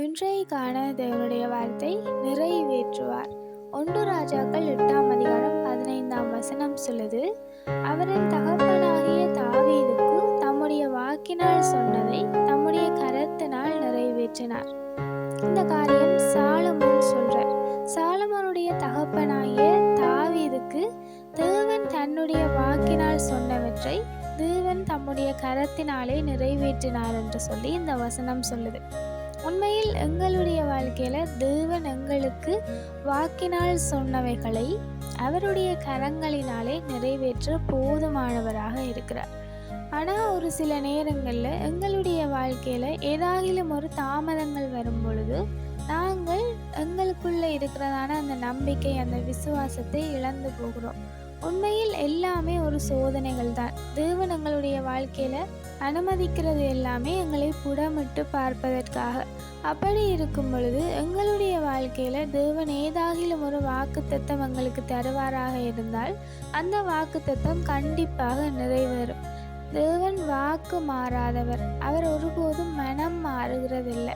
இன்றைக்கான தேவனுடைய வார்த்தை நிறைவேற்றுவார். 1 ராஜாக்கள் 8ஆம் அதிகாரம் 15ஆம் வசனம் சொல்லுது, அவரின் தகப்பனாகிய தாவீதுக்கு தம்முடைய வாக்கினால் சொன்னதை தம்முடைய கரத்தினால் நிறைவேற்றினார். இந்த காரியம் சாலமோன் சொல்றார். சாலமோனுடைய தகப்பனாகிய தாவீதுக்கு தேவன் தன்னுடைய வாக்கினால் சொன்னவற்றை தேவன் தம்முடைய கரத்தினாலே நிறைவேற்றினார் என்று சொல்லி இந்த வசனம் சொல்லுது. உண்மையில் எங்களுடைய வாழ்க்கையில தேவன் எங்களுக்கு வாக்கினால் சொன்னவைகளை அவருடைய கரங்களினாலே நிறைவேற்ற போதுமானவராக இருக்கிறார். ஆனால் ஒரு சில நேரங்களில் எங்களுடைய வாழ்க்கையில் ஏதாகிலும் ஒரு தாமதங்கள் வரும் பொழுது நாங்கள் எங்களுக்குள்ளே இருக்கிறதான அந்த நம்பிக்கை, அந்த விசுவாசத்தை இழந்து போகிறோம். உண்மையில் எல்லாமே ஒரு சோதனைகள் தான். தேவன் எங்களுடைய வாழ்க்கையில் அனுமதிக்கிறது எல்லாமே எங்களை புடமிட்டு பார்ப்பதற்காக. அப்படி இருக்கும் பொழுது எங்களுடைய வாழ்க்கையில் தேவன் ஏதாகிலும் ஒரு வாக்குத்தத்தம் எங்களுக்கு தருவாராக இருந்தால் அந்த வாக்குத்தத்தம் கண்டிப்பாக நிறைவேறும். தேவன் வாக்கு மாறாதவர். அவர் ஒருபோதும் மனம் மாறுகிறதில்லை.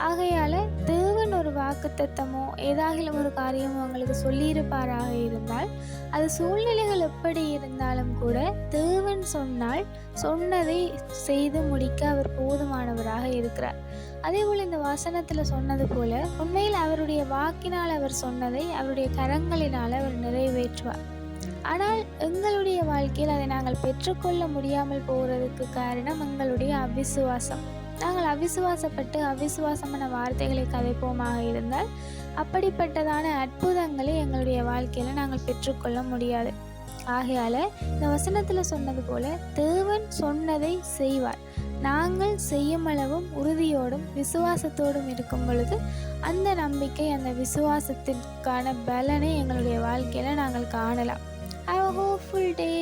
ஆகையால் தேவன் ஒரு வாக்குத்தத்தமோ ஏதாகிலும் ஒரு காரியமோ உங்களுக்கு சொல்லியிருப்பாராக இருந்தால் அது சூழ்நிலைகள் எப்படி இருந்தாலும் கூட தேவன் சொன்னால் சொன்னதை செய்து முடிக்க அவர் போதுமானவராக இருக்கிறார். அதே போல் இந்த வசனத்தில் சொன்னது போல உண்மையில் அவருடைய வாக்கினால் அவர் சொன்னதை அவருடைய கரங்களினால் அவர் நிறைவேற்றுவார். ஆனால் எங்களுடைய வாழ்க்கையில் அதை நாங்கள் பெற்றுக்கொள்ள முடியாமல் போகிறதுக்கு காரணம் எங்களுடைய அவிசுவாசம். நாங்கள் அவிசுவாசப்பட்டு அவிசுவாசமான வார்த்தைகளை கதைப்போமாக இருந்தால் அப்படிப்பட்டதான அற்புதங்களை எங்களுடைய வாழ்க்கையில் நாங்கள் பெற்றுக்கொள்ள முடியாது. ஆகையால் இந்த வசனத்தில் சொன்னது போல தேவன் சொன்னதை செய்வார். நாங்கள் செய்யும் அளவும் உறுதியோடும் விசுவாசத்தோடும் இருக்கும் பொழுது அந்த நம்பிக்கை, அந்த விசுவாசத்திற்கான பலனை எங்களுடைய வாழ்க்கையில் நாங்கள் காணலாம். Have a hopeful day.